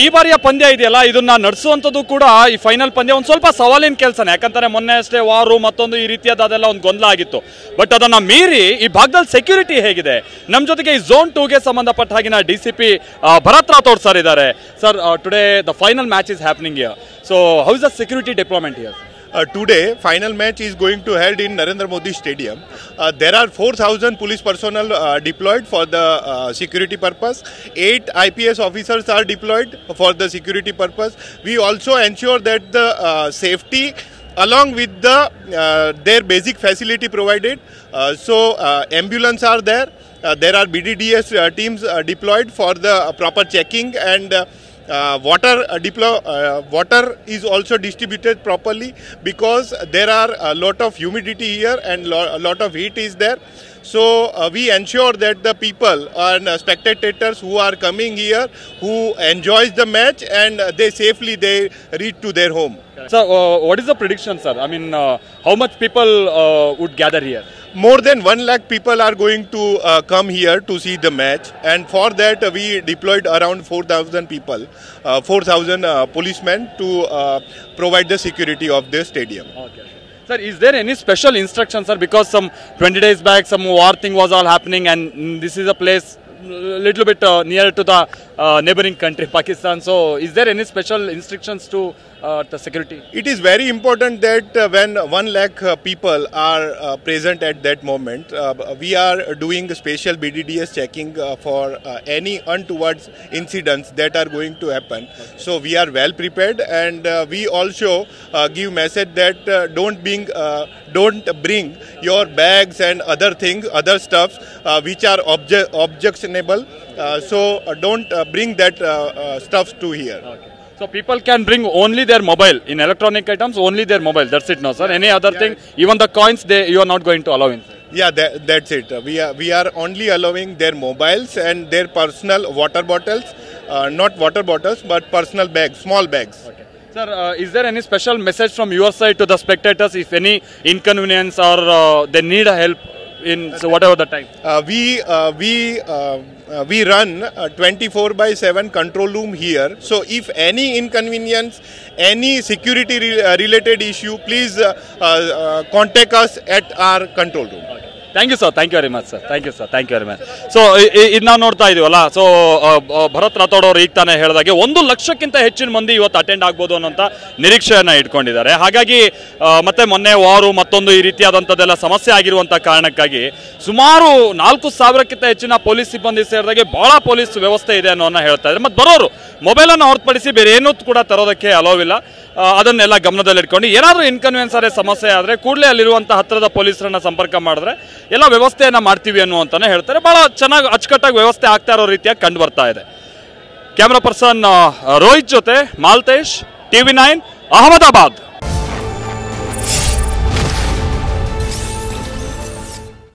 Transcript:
ಈ ಬಾರಿಯ ಪಂದ್ಯ ಇದೆಯಲ್ಲ ಇದನ್ನ ನಡೆಸುವಂಥದ್ದು ಕೂಡ ಈ ಫೈನಲ್ ಪಂದ್ಯ ಒಂದು ಸ್ವಲ್ಪ ಸವಾಲಿನ ಕೆಲಸನೇ. ಯಾಕಂತಾರೆ ಮೊನ್ನೆ ಅಷ್ಟೇ ವಾರು ಮತ್ತೊಂದು ಈ ರೀತಿಯಾದೆಲ್ಲ ಒಂದು ಗೊಂದಲ ಆಗಿತ್ತು. ಬಟ್ ಅದನ್ನ ಮೀರಿ ಈ ಭಾಗದಲ್ಲಿ ಸೆಕ್ಯೂರಿಟಿ ಹೇಗಿದೆ? ನಮ್ಮ ಜೊತೆಗೆ ಈ ಝೋನ್ 2ಗೆ ಸಂಬಂಧಪಟ್ಟ ಹಾಗಿನ DCP ಭರತ್ ರಾಥೋಡ್ ಸರ್ ಇದ್ದಾರೆ. Sir, today the final match is happening here. So how is the security deployment here? Today, final match is going to held in Narendra Modi Stadium. There are 4,000 police personnel deployed for the security purpose. 8 IPS officers are deployed for the security purpose. We also ensure that the safety along with the their basic facility provided. Ambulance are there. There are BDDS teams deployed for the proper checking and water is also distributed properly because there are a lot of humidity here and a lot of heat is there. So we ensure that the people and spectators who are coming here who enjoys the match and they safely reach to their home. So what is the prediction, sir? I mean, how much people would gather here? More than 1 lakh people are going to come here to see the match, and for that we deployed around 4,000 people, 4,000 policemen to provide the security of the stadium. Okay. Sir, is there any special instruction, sir? Because some 20 days back some war thing was all happening, and this is a place little bit near to the neighboring country Pakistan. So is there any special instructions to the security? It is very important that when 1 lakh people are present at that moment, we are doing special BDDS checking for any untoward incidents that are going to happen. So we are well prepared, and we also give message that don't bring your bags and other things, other stuffs which are objectionable. Don't bring that stuffs to here. Okay. So people can bring only their mobile, in electronic items only their mobile. That's it, no sir? Any other thing, even the coins, you are not going to allow inside? Yeah, that's it. We are only allowing their mobiles and their personal water bottles, not water bottles but personal bags, small bags. Okay. Sir, is there any special message from your side to the spectators if any inconvenience or they need help in whatever the time? We run 24/7 control room here. So if any inconvenience, any security related issue, please contact us at our control room. Okay. Thank you, sir. Thank you very much, sir. Thank you, sir. Thank you very much. So ಇದು ನಾವು ನೋಡ್ತಾ ಇದೀವಲ್ಲ, so Bharat Rathore ಅವರು ಈಗ ತಾನೇ ಹೇಳಿದಾಗೆ 1 ಲಕ್ಷಕ್ಕಿಂತ ಹೆಚ್ಚಿನ ಮಂದಿ ಇವತ್ತು ಅಟೆಂಡ್ ಆಗ್ಬೋದು ಅನ್ನೋಂಥ ನಿರೀಕ್ಷೆಯನ್ನ ಇಟ್ಕೊಂಡಿದ್ದಾರೆ. ಹಾಗಾಗಿ ಮತ್ತೆ ಮೊನ್ನೆ ವಾರು ಮತ್ತೊಂದು ಈ ರೀತಿಯಾದಂಥದ್ದೆಲ್ಲ ಸಮಸ್ಯೆ ಆಗಿರುವಂಥ ಕಾರಣಕ್ಕಾಗಿ ಸುಮಾರು 4,000ಕ್ಕಿಂತ ಹೆಚ್ಚಿನ ಪೊಲೀಸ್ ಸಿಬ್ಬಂದಿ ಸೇರಿದಾಗೆ ಬಹಳ ಪೊಲೀಸ್ ವ್ಯವಸ್ಥೆ ಇದೆ ಅನ್ನೋನ್ನ ಹೇಳ್ತಾ ಇದ್ದಾರೆ. ಮತ್ತು ಬರೋರು ಮೊಬೈಲನ್ನು ಹೊರತುಪಡಿಸಿ ಬೇರೆ ಏನೂ ಕೂಡ ತರೋದಕ್ಕೆ ಅಲೋವಿಲ್ಲ. ಅದನ್ನೆಲ್ಲ ಗಮನದಲ್ಲಿಟ್ಕೊಂಡು ಏನಾದರೂ ಇನ್ಕನ್ವೀನಿಯನ್ಸ್ ಆದರೆ ಸಮಸ್ಯೆ ಆದರೆ ಕೂಡಲೇ ಅಲ್ಲಿರುವಂಥ ಹತ್ತಿರದ ಪೊಲೀಸರನ್ನ ಸಂಪರ್ಕ ಮಾಡಿದ್ರೆ ಎಲ್ಲ ವ್ಯವಸ್ಥೆಯನ್ನು ಮಾಡ್ತೀವಿ ಅನ್ನುವಂತಾನೆ ಹೇಳ್ತಾರೆ. ಭಾಳ ಚೆನ್ನಾಗಿ ಅಚ್ಚುಕಟ್ಟಾಗಿ ವ್ಯವಸ್ಥೆ ಆಗ್ತಾ ಇರೋ ರೀತಿಯಾಗಿ ಕಂಡು ಬರ್ತಾ ಇದೆ. ಕ್ಯಾಮ್ರಾ ಪರ್ಸನ್ ರೋಹಿತ್ ಜೊತೆ ಮಾಲ್ತೇಶ್, TV9 ಅಹಮದಾಬಾದ್.